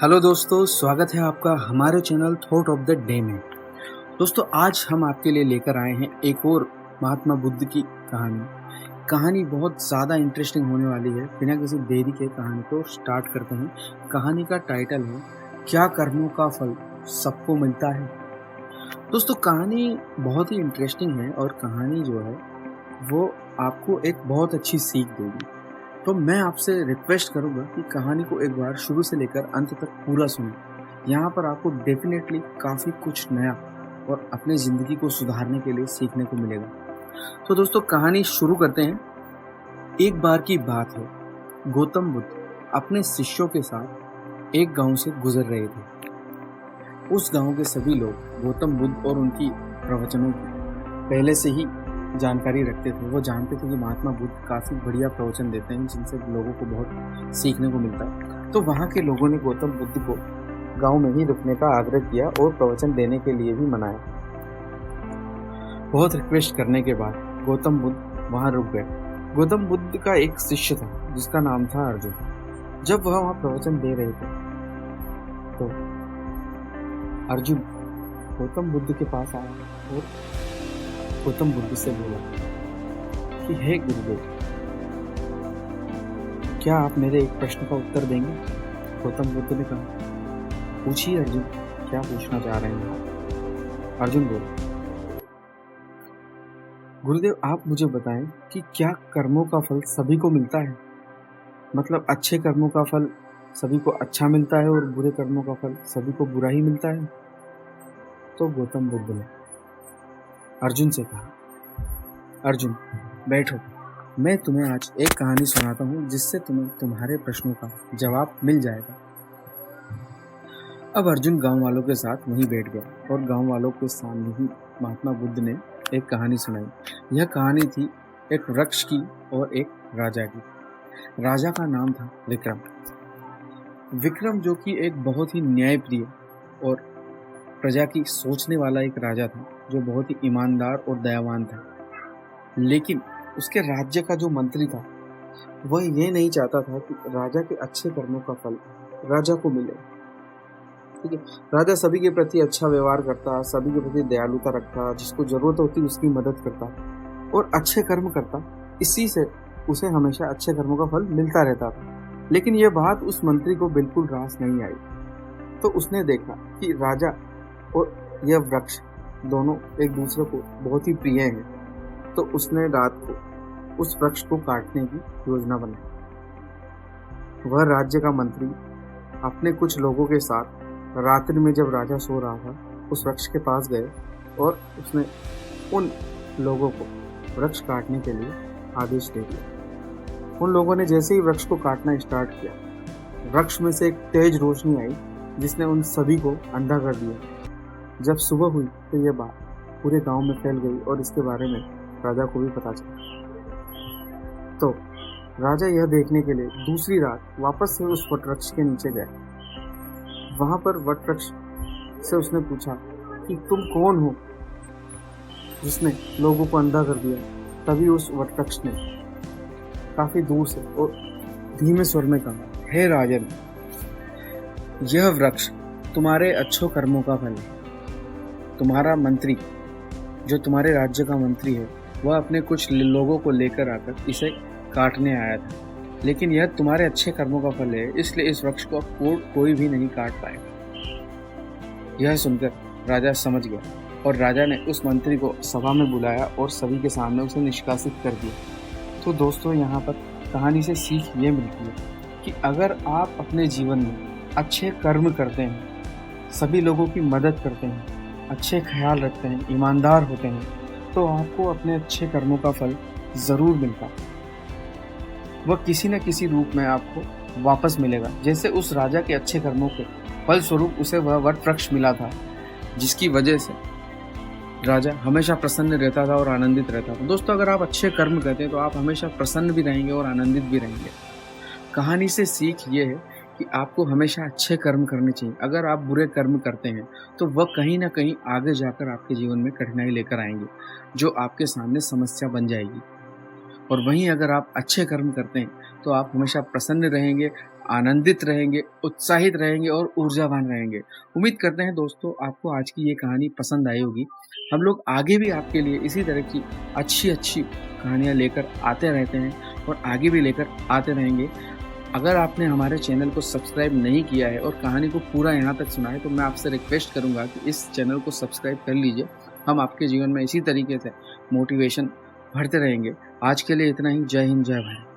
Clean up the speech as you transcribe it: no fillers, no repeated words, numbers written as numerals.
Hello दोस्तों, स्वागत है आपका हमारे channel thought of the day में। दोस्तों, आज हम आपके लिए लेकर आए हैं एक और महात्मा बुद्ध की कहानी बहुत ज़्यादा इंटरेस्टिंग होने वाली है। बिना किसी देरी के कहानी को स्टार्ट करते हैं। कहानी का टाइटल है, क्या कर्मों का फल सबको मिलता है। दोस्तों, कहानी बहुत ही इंटरेस्टिंग है और कहानी जो है वो आपको एक बहुत अच्छी सीख देगी। तो मैं आपसे रिक्वेस्ट करूंगा कि कहानी को एक बार शुरू से लेकर अंत तक पूरा सुनें। यहाँ पर आपको डेफिनेटली काफ़ी कुछ नया और अपने ज़िंदगी को सुधारने के लिए सीखने को मिलेगा। तो दोस्तों, कहानी शुरू करते हैं। एक बार की बात है, गौतम बुद्ध अपने शिष्यों के साथ एक गांव से गुजर रहे थे। उस गांव के सभी लोग गौतम बुद्ध और उनकी प्रवचनों की पहले से ही जानकारी रखते थे। वो जानते थे कि महात्मा बुद्ध काफ़ी बढ़िया प्रवचन देते हैं जिनसे लोगों को बहुत सीखने को मिलता है। तो वहाँ के लोगों ने गौतम बुद्ध को गांव में ही रुकने का आग्रह किया और प्रवचन देने के लिए भी मनाया। बहुत रिक्वेस्ट करने के बाद गौतम बुद्ध वहाँ रुक गए। गौतम बुद्ध का एक शिष्य था जिसका नाम था अर्जुन। जब वह वहाँ प्रवचन दे रहे थे तो अर्जुन गौतम बुद्ध के पास आया और गौतम बुद्ध से बोला कि हे गुरुदेव, क्या आप मेरे एक प्रश्न का उत्तर देंगे। गौतम बुद्ध ने कहा, पूछिए अर्जुन, क्या पूछना चाह रहे हैं। अर्जुन बोले, गुरुदेव आप मुझे बताएं कि क्या कर्मों का फल सभी को मिलता है। मतलब अच्छे कर्मों का फल सभी को अच्छा मिलता है और बुरे कर्मों का फल सभी को बुरा ही मिलता है। तो गौतम बुद्ध ने अर्जुन से कहा, अर्जुन बैठो, मैं तुम्हें आज एक कहानी सुनाता हूँ जिससे तुम्हें तुम्हारे प्रश्नों का जवाब मिल जाएगा। अब अर्जुन गांव वालों के साथ वहीं बैठ गया और गांव वालों के सामने ही महात्मा बुद्ध ने एक कहानी सुनाई। यह कहानी थी एक वृक्ष की और एक राजा की। राजा का नाम था विक्रम। विक्रम जो कि एक बहुत ही न्यायप्रिय और प्रजा की सोचने वाला एक राजा था, जो बहुत ही ईमानदार और दयावान था। लेकिन उसके राज्य का जो मंत्री था वह ये नहीं चाहता था कि राजा के अच्छे कर्मों का फल राजा को मिले। ठीक है, राजा सभी के प्रति अच्छा व्यवहार करता, सभी के प्रति दयालुता रखता, जिसको जरूरत होती उसकी मदद करता और अच्छे कर्म करता। इसी से उसे हमेशा अच्छे कर्मों का फल मिलता रहता था। लेकिन यह बात उस मंत्री को बिल्कुल रास नहीं आई। तो उसने देखा कि राजा और यह वृक्ष दोनों एक दूसरे को बहुत ही प्रिय हैं। तो उसने रात को उस वृक्ष को काटने की योजना बनाई। वह राज्य का मंत्री अपने कुछ लोगों के साथ रात्रि में जब राजा सो रहा था उस वृक्ष के पास गए और उसने उन लोगों को वृक्ष काटने के लिए आदेश दे दिया। उन लोगों ने जैसे ही वृक्ष को काटना स्टार्ट किया, वृक्ष में से एक तेज रोशनी आई जिसने उन सभी को अंधा कर दिया। जब सुबह हुई तो यह बात पूरे गांव में फैल गई और इसके बारे में राजा को भी पता चला। तो राजा यह देखने के लिए दूसरी रात वापस से उस वटवृक्ष के नीचे गए। वहां पर वटवृक्ष से उसने पूछा कि तुम कौन हो जिसने लोगों को अंधा कर दिया। तभी उस वटवृक्ष ने काफी दूर से और धीमे स्वर में कहा, हे राजन, यह वृक्ष तुम्हारे अच्छे कर्मों का फल है। तुम्हारा मंत्री, जो तुम्हारे राज्य का मंत्री है, वह अपने कुछ लोगों को लेकर आकर इसे काटने आया था। लेकिन यह तुम्हारे अच्छे कर्मों का फल है, इसलिए इस वृक्ष को कोई भी नहीं काट पाएगा। यह सुनकर राजा समझ गया और राजा ने उस मंत्री को सभा में बुलाया और सभी के सामने उसे निष्कासित कर दिया। तो दोस्तों, यहाँ पर कहानी से सीख ये मिलती है कि अगर आप अपने जीवन में अच्छे कर्म करते हैं, सभी लोगों की मदद करते हैं, अच्छे ख्याल रखते हैं, ईमानदार होते हैं, तो आपको अपने अच्छे कर्मों का फल ज़रूर मिलता है। वह किसी न किसी रूप में आपको वापस मिलेगा। जैसे उस राजा के अच्छे कर्मों के फल स्वरूप उसे वह वटवृक्ष मिला था, जिसकी वजह से राजा हमेशा प्रसन्न रहता था और आनंदित रहता था। दोस्तों, अगर आप अच्छे कर्म करते हैं तो आप हमेशा प्रसन्न भी रहेंगे और आनंदित भी रहेंगे। कहानी से सीख ये है कि आपको हमेशा अच्छे कर्म करने चाहिए। अगर आप बुरे कर्म करते हैं तो वह कहीं ना कहीं आगे जाकर आपके जीवन में कठिनाई लेकर आएंगे, जो आपके सामने समस्या बन जाएगी। और वहीं अगर आप अच्छे कर्म करते हैं तो आप हमेशा प्रसन्न रहेंगे, आनंदित रहेंगे, उत्साहित रहेंगे और ऊर्जावान रहेंगे। उम्मीद करते हैं दोस्तों आपको आज की ये कहानी पसंद आई होगी। हम लोग आगे भी आपके लिए इसी तरह की अच्छी कहानियाँ लेकर आते रहते हैं और आगे भी लेकर आते रहेंगे। अगर आपने हमारे चैनल को सब्सक्राइब नहीं किया है और कहानी को पूरा यहाँ तक सुना है तो मैं आपसे रिक्वेस्ट करूँगा कि इस चैनल को सब्सक्राइब कर लीजिए। हम आपके जीवन में इसी तरीके से मोटिवेशन भरते रहेंगे। आज के लिए इतना ही। जय हिंद, जय भारत।